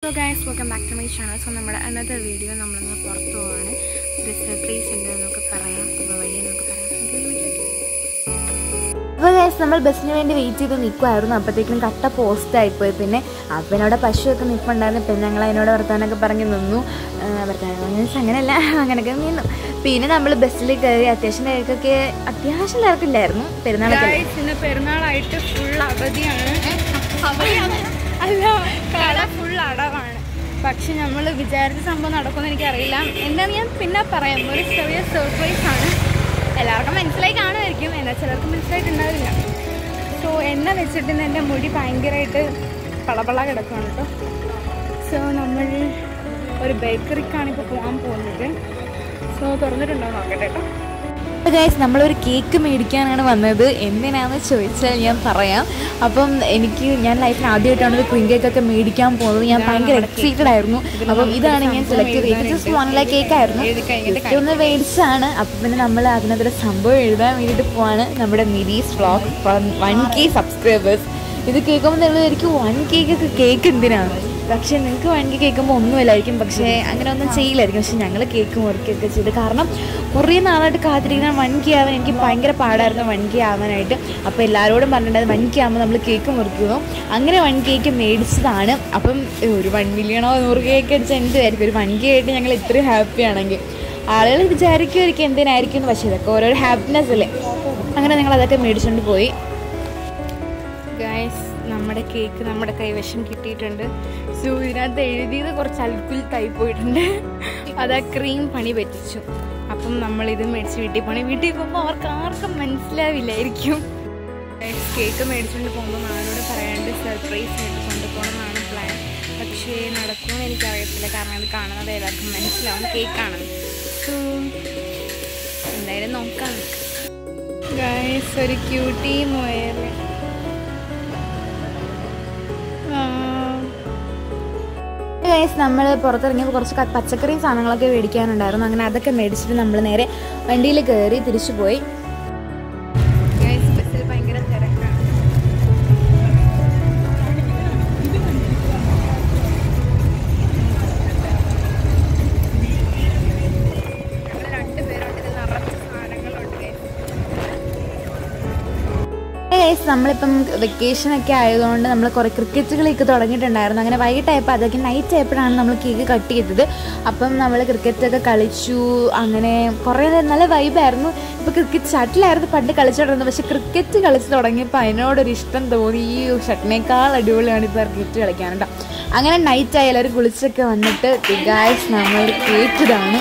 So guys, welcome back to my channel. So നമ്മുടെ another video നമ്മളിന്ന് പുറത്തു പോവാണ്. ഒരു സർപ്രൈസ് ഉണ്ട് എന്നൊക്കെ പറയാം. അപ്പോൾ വഴി എന്നൊക്കെ പറയാം. അപ്പോൾ ഗൈസ് നമ്മൾ ബസ്സിന് വേണ്ടി വെയിറ്റ് ചെയ്ത് നിൽക്കുമായിരുന്നു. അപ്പോഴത്തേക്കും കട്ട പോസ്റ്റായിപ്പോയി. പിന്നെ അവിടെ പശുവൊക്കെ നിൽപ്പുണ്ടായിരുന്നു. പിന്നെ ഞങ്ങൾ അതിനോട് വർത്താനൊക്കെ പറഞ്ഞ് നിന്നു. വർത്താനം അങ്ങനെയല്ല, അങ്ങനെയൊക്കെ നിന്നു. പിന്നെ നമ്മൾ ബസ്സിൽ കയറി അത്യാവശ്യം തിരക്കില്ലായിരുന്നു. പെരുന്നാളായിട്ട് ഫുൾ അവധിയാണ്. അല്ല, കട ഫുൾ അടവാണ്. പക്ഷെ നമ്മൾ വിചാരിച്ച സംഭവം നടക്കുമെന്ന് എനിക്കറിയില്ല. എന്താണെന്ന് ഞാൻ പിന്നെ പറയാം. ഒരു ചെറിയ സർപ്രൈസ് ആണ്. എല്ലാവർക്കും മനസ്സിലായി കാണുമായിരിക്കും, എന്നാൽ ചിലർക്ക് മനസ്സിലായിട്ടുണ്ടാവില്ല. സോ എന്നെ വെച്ചിട്ട് എൻ്റെ മുടി ഭയങ്കരമായിട്ട് പളപള കിടക്കുകയാണ് കേട്ടോ. സോ നമ്മൾ ഒരു ബേക്കറിക്കാണ് ഇപ്പോൾ പോകാൻ പോകുന്നത്. സോ തുറന്നിട്ടുണ്ടോ നോക്കട്ടെ കേട്ടോ. ഗൈസ് നമ്മളൊരു കേക്ക് മേടിക്കാനാണ് വന്നത്. എന്തിനാണെന്ന് ചോദിച്ചാൽ ഞാൻ പറയാം. അപ്പം ഞാൻ ലൈഫിൽ ആദ്യമായിട്ടാണ് ഒരു ക്രീം കേക്കൊക്കെ മേടിക്കാൻ പോകുന്നത്. ഞാൻ ഭയങ്കര എക്സൈറ്റഡ് ആയിരുന്നു. അപ്പം ഇതാണ് ഞാൻ സെലക്ട് ചെയ്തത്. Just 1 lakh കേക്കായിരുന്നു. ഒന്ന് മേടിച്ചാണ്. അപ്പം പിന്നെ നമ്മൾ അതിനകത്തൊരു സംഭവം എഴുതാൻ വേണ്ടിയിട്ട് പോവാണ്. നമ്മുടെ മിരീസ് വ്ളോഗ് 1K സബ്സ്ക്രൈബേഴ്സ്. ഇത് കേൾക്കുമ്പോൾ നിങ്ങളായിരിക്കും 1K കേക്ക് എന്തിനാണ്. പക്ഷേ നിങ്ങൾക്ക് 1K കേൾക്കുമ്പോൾ ഒന്നുമില്ലായിരിക്കും. പക്ഷേ അങ്ങനെ ഒന്നും ചെയ്യില്ലായിരിക്കും. പക്ഷെ ഞങ്ങൾ കേക്ക് മുറിക്കുകയൊക്കെ ചെയ്ത്, കാരണം കുറേ നാളായിട്ട് കാത്തിരിക്കുന്ന 1K ആവാൻ എനിക്ക് ഭയങ്കര പാടായിരുന്നു. 1K ആവാനായിട്ട്. അപ്പോൾ എല്ലാവരോടും പറഞ്ഞിട്ടുണ്ടായത് 1K ആകുമ്പോൾ നമ്മൾ കേക്ക് മുറിക്കുന്നു. അങ്ങനെ 1K മേടിച്ചതാണ്. അപ്പം ഒരു 1 million 100 കേക്ക് അടിച്ചാൽ എന്തായിരിക്കും ഒരു 1K ആയിട്ട് ഞങ്ങൾ ഇത്രയും ഹാപ്പി ആണെങ്കിൽ. ആളുകൾ വിചാരിക്കുമായിരിക്കും എന്തിനായിരിക്കും. പക്ഷേ ഇതൊക്കെ ഓരോ ഹാപ്പിനെസ് അല്ലേ. അങ്ങനെ ഞങ്ങൾ അതൊക്കെ മേടിച്ചുകൊണ്ട് പോയി. ഗൈസ്, നമ്മുടെ കേക്ക് നമ്മുടെ കൈവശം കിട്ടിയിട്ടുണ്ട്. സോ ഇതിനകത്ത് എഴുതിയത് കുറച്ച് അൽക്കുലത്തായി പോയിട്ടുണ്ട്. അത് ആ ക്രീം പണി പറ്റിച്ചു. അപ്പം നമ്മളിത് മേടിച്ച് വീട്ടിൽ പോകുമ്പോൾ ആർക്കും മനസ്സിലാവില്ലായിരിക്കും. കേക്ക് മേടിച്ചുകൊണ്ട് പോകുമ്പോൾ ആരോട് പറയാണ്ട് സർപ്രൈസ് ആയിട്ട് കൊണ്ടുപോകണമെന്നാണ് പ്ലാൻ. പക്ഷേ നടക്കുമെന്ന് എനിക്കറിയത്തില്ല, കാരണം അത് കാണുന്നത് എല്ലാവർക്കും മനസ്സിലാവും കേക്കാണെന്ന്. സോ എന്തായാലും നോക്കാം. ഗൈസ്, ഒരു ക്യൂട്ടി മുയൽ. നമ്മൾ പുറത്തിറങ്ങിയപ്പോൾ കുറച്ച് പച്ചക്കറി സാധനങ്ങളൊക്കെ മേടിക്കാനുണ്ടായിരുന്നു. അങ്ങനെ അതൊക്കെ മേടിച്ചിട്ട് നമ്മൾ നേരെ വണ്ടിയിൽ കയറി തിരിച്ചു പോയി. ബസ്സിൽ ഭയങ്കര തിരക്കാണ്. ഞങ്ങൾ 2 പേരുണ്ട്. ഇത് നിറച്ച് സാധനങ്ങളുണ്ട്. നമ്മളിപ്പം വെക്കേഷനൊക്കെ ആയതുകൊണ്ട് നമ്മൾ കുറേ ക്രിക്കറ്റ് കളിയൊക്കെ തുടങ്ങിയിട്ടുണ്ടായിരുന്നു. അങ്ങനെ വൈകിട്ടായപ്പോൾ അതൊക്കെ നൈറ്റ് ആയപ്പോഴാണ് നമ്മൾ കേക്ക് കട്ട് ചെയ്തത്. അപ്പം നമ്മൾ ക്രിക്കറ്റൊക്കെ കളിച്ചു. അങ്ങനെ കുറേ നല്ല വൈബായിരുന്നു. ഇപ്പോൾ ക്രിക്കറ്റ് ഷട്ടിലായിരുന്നു പണ്ട് കളിച്ചിട്ടുണ്ടായിരുന്നത്. പക്ഷേ ക്രിക്കറ്റ് കളിച്ച് തുടങ്ങിയപ്പോൾ അതിനോടൊരു ഇഷ്ടം തോന്നി. ഈ ഷട്ടിനേക്കാൾ അടിപൊളിയാണ് ഇപ്പോൾ ക്രിക്കറ്റ് കളിക്കാനുണ്ടോ. അങ്ങനെ നൈറ്റായി എല്ലാവരും കുളിച്ചൊക്കെ വന്നിട്ട് ഗായ്സ് നമ്മൾ കേക്ക് ഇതാണ്.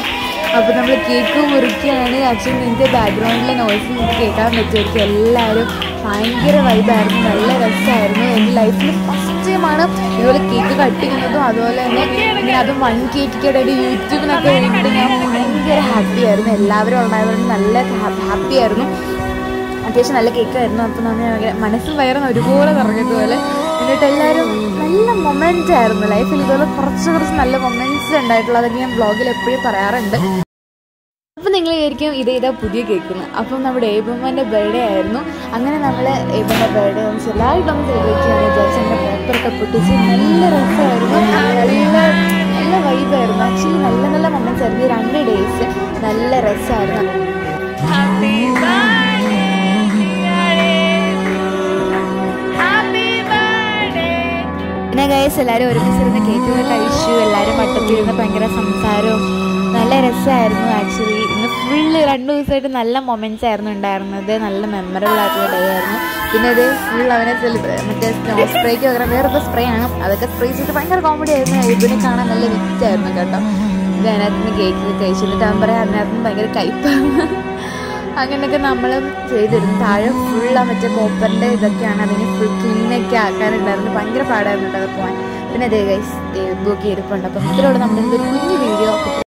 അപ്പോൾ നമ്മൾ കേക്ക് മുറിക്കുകയാണ്. ആക്ച്വലി നിങ്ങൾക്ക് ബാക്ക്ഗ്രൗണ്ടിലെ നോയ്സ് നിങ്ങൾക്ക് കേൾക്കാൻ പറ്റുമായിരിക്കും. എല്ലാവരും ഭയങ്കര വൈബായിരുന്നു, നല്ല രസമായിരുന്നു. എൻ്റെ ലൈഫിൽ ഫസ്റ്റ് ടൈമാണ് ഇതുപോലെ കേക്ക് കട്ട് ചെയ്യുന്നതും. അതുപോലെ തന്നെ ഇങ്ങനെ അതും 1K ഒരു യൂട്യൂബിനൊക്കെ വേണ്ടിയിട്ട് ഞാൻ ഭയങ്കര ഹാപ്പിയായിരുന്നു. എല്ലാവരും ഉണ്ടായതുകൊണ്ട് നല്ല ഹാപ്പിയായിരുന്നു. അത്യാവശ്യം നല്ല കേക്കായിരുന്നു. അപ്പോൾ നമ്മൾ മനസ്സും വയറും ഒരുപോലെ നിറഞ്ഞതുപോലെ. എന്നിട്ട് എല്ലാവരും നല്ല മൊമെൻ്റ് ആയിരുന്നു. ലൈഫിൽ ഇതുപോലെ കുറച്ച് നല്ല മൊമെൻറ്റ്സ് ഉണ്ടായിട്ടുള്ളത്. അതൊക്കെ ഞാൻ ബ്ലോഗിൽ എപ്പോഴും പറയാറുണ്ട്. അപ്പം നിങ്ങൾ വിചാരിക്കും ഇതാ പുതിയ കേൾക്കുന്നു. അപ്പം നമ്മുടെ ഏബമ്മൻ്റെ ബർത്ത്ഡേ ആയിരുന്നു. അങ്ങനെ നമ്മൾ ഏബമ്മൻ്റെ ബർത്ത്ഡേ ഒന്ന് ചെറുതായിട്ടൊന്ന് സെലിബ്രേറ്റ് ചെയ്യാമെന്ന് വിചാരിച്ചു. അങ്ങനെ പേപ്പറൊക്കെ പൊട്ടിച്ച് നല്ല രസമായിരുന്നു. നല്ല വൈബായിരുന്നു. ആക്ച്വലി നല്ല മൊമെൻറ്റ്സ് ആയിരുന്നു. 2 days നല്ല രസമായിരുന്നു. പിന്നെ ഗൈസ് എല്ലാവരും ഒരുമിച്ചിരുന്ന് കേക്കൊക്കെ കഴിച്ചു. എല്ലാവരും വട്ടത്തിരുന്ന് ഭയങ്കര സംസാരവും നല്ല രസമായിരുന്നു. ആക്ച്വലി ഇന്ന് ഫുള്ള് 2 ദിവസമായിട്ട് നല്ല മൊമെൻറ്റ്സ് ആയിരുന്നു ഉണ്ടായിരുന്നത്. നല്ല മെമ്മറബിൾ ആയിട്ടുള്ള ഡേ ആയിരുന്നു. പിന്നെ ഇത് ഫുൾ അവനെ മറ്റേ സ്നോ സ്പ്രേക്ക് പകരം വേറൊക്കെ സ്പ്രേ ആണ്. അതൊക്കെ സ്പ്രേ ചെയ്തിട്ട് ഭയങ്കര കോമഡി ആയിരുന്നു. ഇതിനെ കാണാൻ നല്ല വിറ്റായിരുന്നു കേട്ടോ. ഇത് അതിനകത്ത് നിന്ന് കേക്ക് കഴിച്ചിട്ട് അവൻ പറയാം അതിനകത്ത് നിന്ന് ഭയങ്കര കയ്പാണ്. അങ്ങനെയൊക്കെ നമ്മളും ചെയ്തിരുന്നു. താഴെ ഫുള്ളാ മറ്റേ കോപ്പറിൻ്റെ ഇതൊക്കെയാണ്. അതിന് ഫുൾ ക്ലീനൊക്കെ ആക്കാനുണ്ടായിരുന്നു. ഭയങ്കര പാടായിരുന്നു കേട്ടോ അത് പോകാൻ. പിന്നെ അതേ ഗൈസ് ബുക്ക് ഇരിപ്പുണ്ട്. അപ്പം ഇത്രയോടെ നമ്മുടെ ഒരു കുഞ്ഞു വീഡിയോ